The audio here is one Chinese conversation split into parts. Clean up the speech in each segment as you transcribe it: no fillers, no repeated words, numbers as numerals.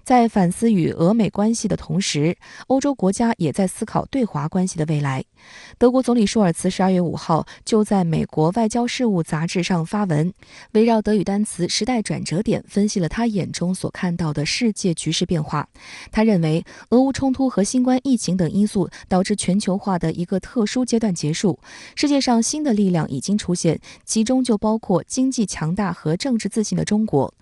在反思与俄美关系的同时，欧洲国家也在思考对华关系的未来。德国总理舒尔茨12月5号就在美国外交事务杂志上发文，围绕德语单词时代转折点分析了他眼中所看到的世界局势变化。他认为，俄乌冲突和新冠疫情等因素导致全球化的一个特殊阶段结束，世界上新的力量已经出现，其中就包括经济强大和政治自信的中国。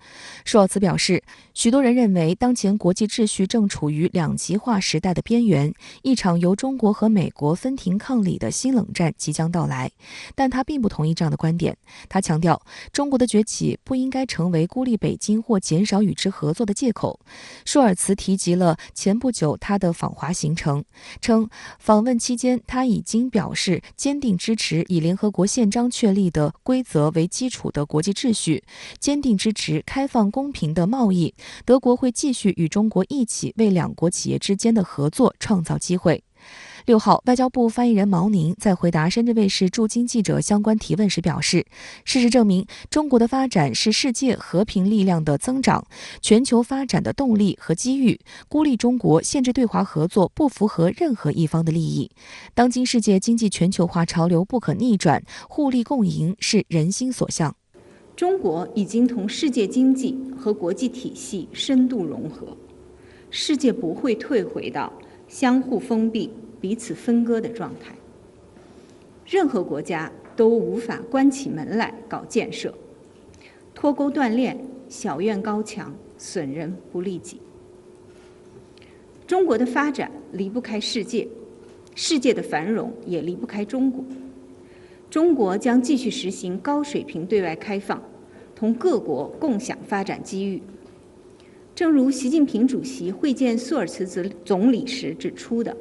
舒尔茨表示，许多人认为当前国际秩序正处于两极化时代的边缘，一场由中国和美国分庭抗礼的新冷战即将到来，但他并不同意这样的观点。他强调，中国的崛起不应该成为孤立北京或减少与之合作的借口。舒尔茨提及了前不久他的访华行程，称访问期间他已经表示坚定支持以联合国宪章确立的规则为基础的国际秩序，坚定支持开放公平的贸易。德国会继续与中国一起为两国企业之间的合作创造机会。6号，外交部发言人毛宁在回答深圳卫视驻京记者相关提问时表示，事实证明，中国的发展是世界和平力量的增长，全球发展的动力和机遇。孤立中国、限制对华合作不符合任何一方的利益。当今世界经济全球化潮流不可逆转，互利共赢是人心所向。中国已经同世界经济和国际体系深度融合，世界不会退回到相互封闭、彼此分割的状态。任何国家都无法关起门来搞建设，脱钩断链、小院高墙，损人不利己。中国的发展离不开世界，世界的繁荣也离不开中国。中国将继续实行高水平对外开放，同各国共享发展机遇。正如习近平主席会见苏尔茨总理时指出的，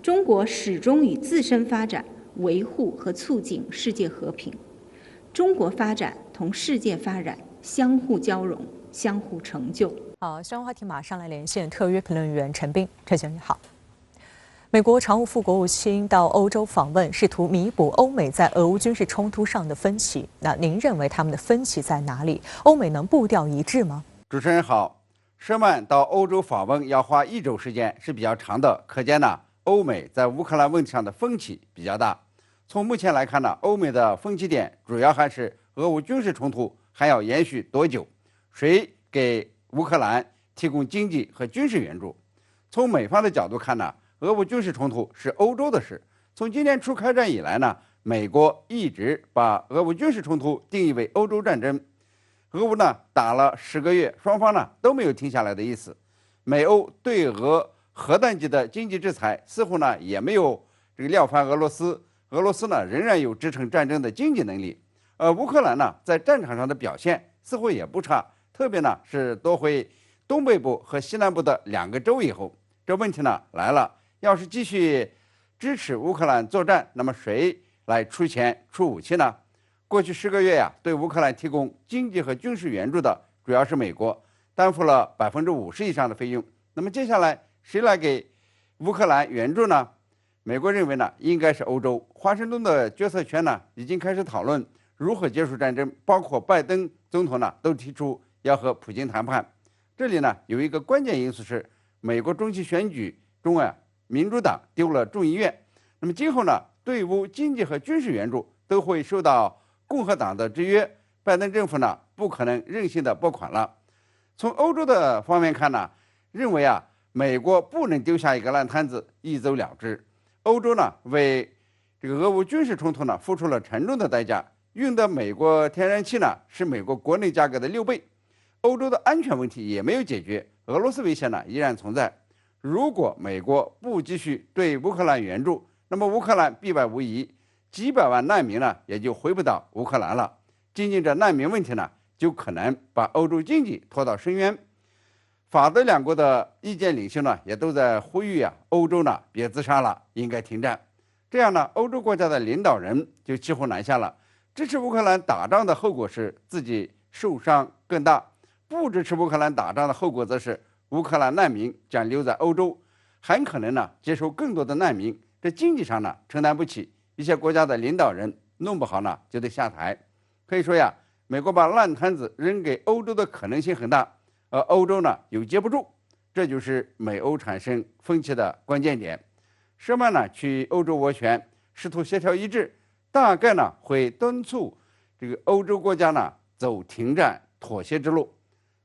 中国始终以自身发展维护和促进世界和平。中国发展同世界发展相互交融、相互成就。好，相关话题马上来连线特约评论员陈斌。陈先生你好。美国常务副国务卿到欧洲访问，试图弥补欧美在俄乌军事冲突上的分歧。那您认为他们的分歧在哪里？欧美能步调一致吗？主持人好，舍曼到欧洲访问要花1周时间是比较长的，可见呢，欧美在乌克兰问题上的分歧比较大。从目前来看呢，欧美的分歧点主要还是俄乌军事冲突还要延续多久，谁给乌克兰提供经济和军事援助。从美方的角度看呢，俄乌军事冲突是欧洲的事。从今年初开战以来呢，美国一直把俄乌军事冲突定义为欧洲战争。俄乌呢打了10个月，双方呢都没有停下来的意思。美欧对俄核弹级的经济制裁似乎呢也没有撂翻俄罗斯，俄罗斯呢仍然有支撑战争的经济能力。而乌克兰呢在战场上的表现似乎也不差，特别呢是夺回东北部和西南部的2个州以后，这问题呢来了。要是继续支持乌克兰作战，那么谁来出钱出武器呢？过去10个月呀，对乌克兰提供经济和军事援助的主要是美国，担负了50%以上的费用。那么接下来谁来给乌克兰援助呢？美国认为呢，应该是欧洲。华盛顿的决策圈呢，已经开始讨论如何结束战争，包括拜登总统呢，都提出要和普京谈判。这里呢，有一个关键因素是，美国中期选举中民主党丢了众议院，那么今后呢，对乌经济和军事援助都会受到共和党的制约，拜登政府呢不可能任性的拨款了。从欧洲的方面看呢，认为美国不能丢下一个烂摊子一走了之。欧洲呢为这个俄乌军事冲突呢付出了沉重的代价，用的美国天然气呢是美国国内价格的6倍。欧洲的安全问题也没有解决，俄罗斯威胁呢依然存在。如果美国不继续对乌克兰援助，那么乌克兰必败无疑，几百万难民呢也就回不到乌克兰了。仅仅这难民问题呢，就可能把欧洲经济拖到深渊。法德2国的意见领袖呢，也都在呼吁欧洲呢别自杀了，应该停战。这样呢，欧洲国家的领导人就骑虎难下了。支持乌克兰打仗的后果是自己受伤更大，不支持乌克兰打仗的后果则是乌克兰难民将留在欧洲，很可能呢接受更多的难民，这经济上呢承担不起，一些国家的领导人弄不好呢就得下台。可以说美国把烂摊子扔给欧洲的可能性很大。而欧洲呢又接不住，这就是美欧产生分歧的关键点。舍曼呢去欧洲斡旋，试图协调一致，大概呢会敦促这个欧洲国家呢走停战妥协之路。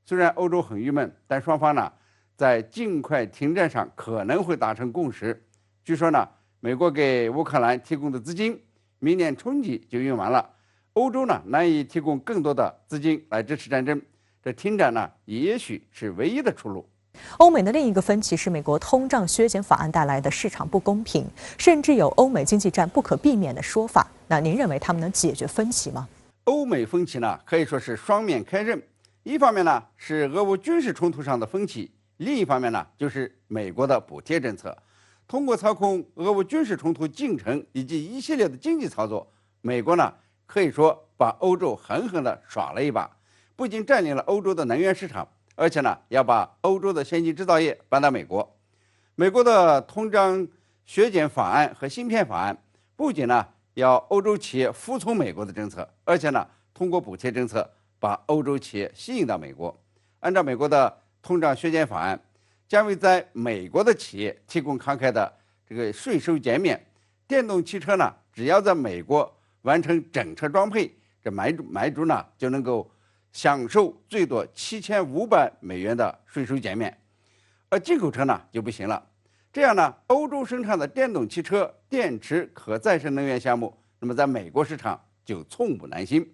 虽然欧洲很郁闷，但双方呢在尽快停战上可能会达成共识。据说呢，美国给乌克兰提供的资金，明年春季就用完了。欧洲呢难以提供更多的资金来支持战争，这停战呢也许是唯一的出路。欧美的另一个分歧是美国通胀削减法案带来的市场不公平，甚至有欧美经济战不可避免的说法。那您认为他们能解决分歧吗？欧美分歧呢可以说是双面开刃，一方面呢是俄乌军事冲突上的分歧，另一方面呢就是美国的补贴政策。通过操控俄乌军事冲突进程以及一系列的经济操作，美国呢可以说把欧洲狠狠地耍了一把，不仅占领了欧洲的能源市场，而且呢要把欧洲的先进制造业搬到美国。美国的通胀削减法案和芯片法案不仅呢要欧洲企业服从美国的政策，而且呢通过补贴政策把欧洲企业吸引到美国。按照美国的通胀削减法案，将为在美国的企业提供慷慨的这个税收减免。电动汽车呢，只要在美国完成整车装配，这买主呢就能够享受最多$7500的税收减免，而进口车呢就不行了。这样呢，欧洲生产的电动汽车、电池、可再生能源项目，那么在美国市场就寸步难行。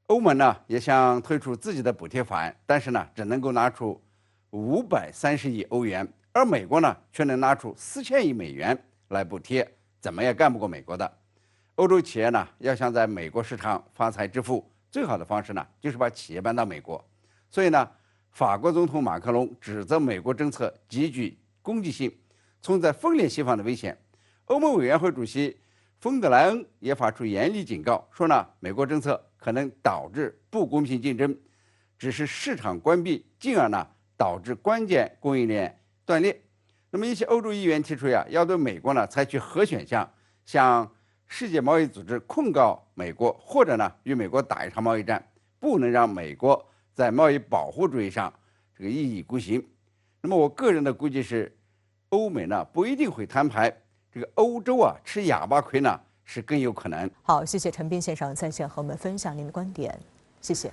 欧盟呢也想推出自己的补贴法案，但是呢只能够拿出530亿欧元，而美国呢却能拿出4000亿美元来补贴，怎么也干不过美国的。欧洲企业呢要想在美国市场发财致富，最好的方式呢就是把企业搬到美国。所以呢，法国总统马克龙指责美国政策极具攻击性，存在分裂西方的危险。欧盟委员会主席冯德莱恩也发出严厉警告，说呢，美国政策可能导致不公平竞争，只是市场关闭，进而呢导致关键供应链断裂。那么一些欧洲议员提出呀，要对美国呢采取核选项，向世界贸易组织控告美国，或者呢与美国打一场贸易战，不能让美国在贸易保护主义上这个一意孤行。那么我个人的估计是，欧美呢不一定会摊牌，这个欧洲啊吃哑巴亏呢是更有可能。好，谢谢陈斌先生在线和我们分享您的观点，谢谢。